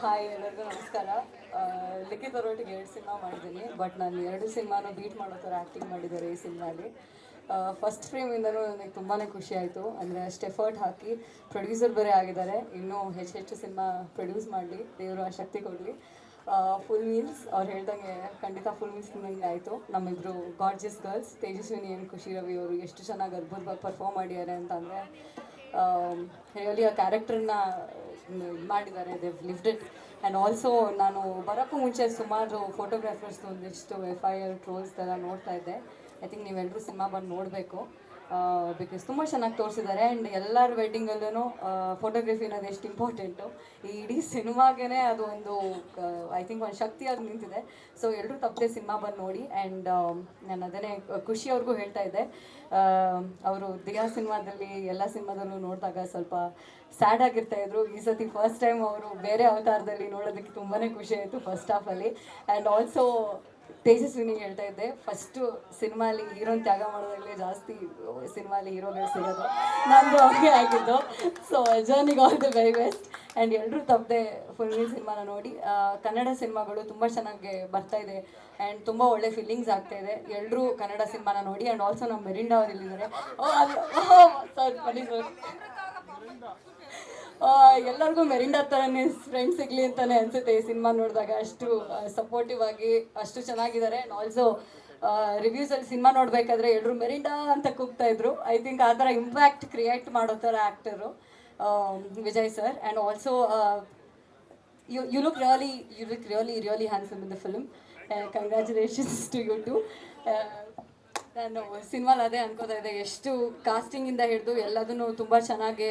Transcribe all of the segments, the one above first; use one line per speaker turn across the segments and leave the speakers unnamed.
Hi ಎಲ್ಲರಿಗೂ ನಮಸ್ಕಾರ. ಲಿಖಿತ್ ಅವರೊಟ್ಟಿಗೆ 2 ಸಿನಿಮಾ ಮಾಡಿದ್ದೀನಿ, ಬಟ್ ನಾನು 2 ಸಿನಿಮಾನು ಬೀಟ್ ಮಾಡೋ ಥರ ಆ್ಯಕ್ಟಿಂಗ್ ಮಾಡಿದ್ದಾರೆ ಈ ಸಿನಿಮಾಲಿ. ಫಸ್ಟ್ ಫ್ರೇಮಿಂದನೂ ನನಗೆ ತುಂಬಾ ಖುಷಿ ಆಯಿತು. ಅಂದರೆ ಅಷ್ಟು ಎಫರ್ಟ್ ಹಾಕಿ ಪ್ರೊಡ್ಯೂಸರ್ ಬೇರೆ ಆಗಿದ್ದಾರೆ. ಇನ್ನೂ ಹೆಚ್ಚು ಸಿನಿಮಾ ಪ್ರೊಡ್ಯೂಸ್ ಮಾಡಲಿ, ದೇವರು ಆ ಶಕ್ತಿ ಕೊಡಲಿ. ಫುಲ್ ಮೀಲ್ಸ್ ಅವ್ರು ಹೇಳ್ದಂಗೆ ಖಂಡಿತ ಫುಲ್ ಮೀಲ್ಸ್ ತಿಂದಂಗೆ ಆಯಿತು. ನಮ್ಮಿಬ್ಬರು ಗಾರ್ಜಿಯಸ್ ಗರ್ಲ್ಸ್ ತೇಜಸ್ವಿನಿ ಆ್ಯಂಡ್ ಖುಷಿ ರವಿ ಅವರು ಎಷ್ಟು ಚೆನ್ನಾಗಿ ಅದ್ಭುತವಾಗಿ ಪರ್ಫಾರ್ಮ್ ಮಾಡಿದ್ದಾರೆ ಅಂತಂದರೆ, ರಿಯಲಿ ಆ ಕ್ಯಾರೆಕ್ಟರ್ನ ಮಾಡಿದ್ದಾರೆ. They've lived it. And also ನಾನು ಬರೋಕ್ಕೂ ಮುಂಚೆ ಸುಮಾರು ಫೋಟೋಗ್ರಾಫರ್ಸ್ದು ಒಂದಿಷ್ಟು FIR ಟ್ರೋಲ್ಸ್ ಎಲ್ಲ ನೋಡ್ತಾ ಇದ್ದೆ. ಐ ಥಿಂಕ್ ನೀವೆಲ್ಲರೂ ಸಿನಿಮಾ ಬಂದು ನೋಡಬೇಕು, ಬಿಕಾಸ್ ತುಂಬ ಚೆನ್ನಾಗಿ ತೋರಿಸಿದ್ದಾರೆ. ಆ್ಯಂಡ್ ಎಲ್ಲರ ವೆಡ್ಡಿಂಗಲ್ಲೂ ಫೋಟೋಗ್ರಫಿ ಅನ್ನೋದು ಎಷ್ಟು ಇಂಪಾರ್ಟೆಂಟು, ಈ ಇಡೀ ಸಿನಿಮಾಗೇ ಅದು ಒಂದು ಐ ಥಿಂಕ್ ಒಂದು ಶಕ್ತಿಯಾಗಿ ನಿಂತಿದೆ. ಸೊ ಎಲ್ಲರೂ ತಪ್ಪದೆ ಸಿನಿಮಾ ಬಂದು ನೋಡಿ. ಆ್ಯಂಡ್ ನಾನು ಅದನ್ನೇ ಖುಷಿ ಅವ್ರಿಗೂ ಹೇಳ್ತಾ ಇದ್ದೆ, ಅವರು ದಿಯಾ ಸಿನಿಮಾದಲ್ಲಿ ಎಲ್ಲ ಸಿನಿಮಾದಲ್ಲೂ ನೋಡಿದಾಗ ಸ್ವಲ್ಪ ಸ್ಯಾಡ್ ಆಗಿರ್ತಾಯಿದ್ರು. ಈ ಸತಿ ಫಸ್ಟ್ ಟೈಮ್ ಅವರು ಬೇರೆ ಅವತಾರದಲ್ಲಿ ನೋಡೋದಕ್ಕೆ ತುಂಬಾ ಖುಷಿ ಆಯಿತು ಫಸ್ಟ್ ಹಾಫಲ್ಲಿ. ಆ್ಯಂಡ್ ಆಲ್ಸೋ ತೇಜಸ್ವಿನಿಗೆ ಹೇಳ್ತಾ ಇದ್ದೆ, ಫಸ್ಟು ಸಿನಿಮಾಲಿ ಹೀರೋನ್ ತ್ಯಾಗ ಮಾಡೋದಾಗಲೇ ಜಾಸ್ತಿ ಸಿನಿಮಾಲಿ ಹೀರೋಗಳು ಸಿಗೋದು, ನಂದು ಹಾಗೆ ಆಗಿದ್ದು. ಸೊ ಜರ್ನಿಗೆ all the very best. And ಎಲ್ಲರೂ ತಪ್ಪದೆ ಫುಲ್ ಮೀಲ್ ಸಿನಿಮಾನ ನೋಡಿ. ಕನ್ನಡ ಸಿನಿಮಾಗಳು ತುಂಬ ಚೆನ್ನಾಗಿ ಬರ್ತಾ ಇದೆ ಆ್ಯಂಡ್ ತುಂಬ ಒಳ್ಳೆ ಫೀಲಿಂಗ್ಸ್ ಆಗ್ತಾ ಇದೆ. ಎಲ್ಲರೂ ಕನ್ನಡ ಸಿನಿಮಾನ ನೋಡಿ. ಆ್ಯಂಡ್ ಆಲ್ಸೋ ನಮ್ಮ ಮೆರಿಂಡಾ ಅವ್ರು ಇಲ್ಲಿದ್ದಾರೆ. ಎಲ್ಲರಿಗೂ ಮೆರಿಂಡಾ ಥರನೇ ಫ್ರೆಂಡ್ ಸಿಗಲಿ ಅಂತಲೇ ಅನಿಸುತ್ತೆ ಈ ಸಿನಿಮಾ ನೋಡಿದಾಗ. ಅಷ್ಟು ಸಪೋರ್ಟಿವ್ ಆಗಿ ಅಷ್ಟು ಚೆನ್ನಾಗಿದ್ದಾರೆ. ಆ್ಯಂಡ್ ಆಲ್ಸೋ ರಿವ್ಯೂಸಲ್ಲಿ ಸಿನಿಮಾ ನೋಡಬೇಕಾದ್ರೆ ಎಲ್ಲರೂ ಮೆರಿಂಡಾ ಅಂತ ಕೂಗ್ತಾ ಇದ್ರು. ಐ ಥಿಂಕ್ ಆ ಥರ ಇಂಪ್ಯಾಕ್ಟ್ ಕ್ರಿಯೇಟ್ ಮಾಡೋ ಥರ actor Vijay sir. And also you look really handsome in the film. Congratulations to you too. ನಾನು ಸಿನಿಮಾಲ್ ಅದೇ ಅನ್ಕೋತಾ ಇದ್ದೆ, ಎಷ್ಟು ಕಾಸ್ಟಿಂಗಿಂದ ಹಿಡಿದು ಎಲ್ಲದನ್ನು ತುಂಬ ಚೆನ್ನಾಗಿ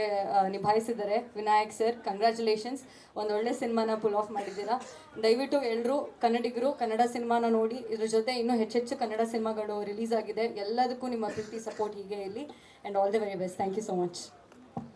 ನಿಭಾಯಿಸಿದ್ದಾರೆ ವಿನಾಯಕ್ ಸರ್. ಕಂಗ್ರ್ಯಾಚುಲೇಷನ್ಸ್, ಒಂದೊಳ್ಳೆ ಸಿನಿಮಾನ ಪುಲ್ ಆಫ್ ಮಾಡಿದ್ದೀರಾ. ದಯವಿಟ್ಟು ಎಲ್ಲರೂ ಕನ್ನಡಿಗರು ಕನ್ನಡ ಸಿನಿಮಾನ ನೋಡಿ. ಇದ್ರ ಜೊತೆ ಇನ್ನೂ ಹೆಚ್ಚೆಚ್ಚು ಕನ್ನಡ ಸಿನಿಮಾಗಳು ರಿಲೀಸ್ ಆಗಿದೆ. ಎಲ್ಲದಕ್ಕೂ ನಿಮ್ಮ ಪ್ರೀತಿ ಸಪೋರ್ಟ್ ಹೀಗೆ ಇರಲಿ. And all the very best. Thank you so much.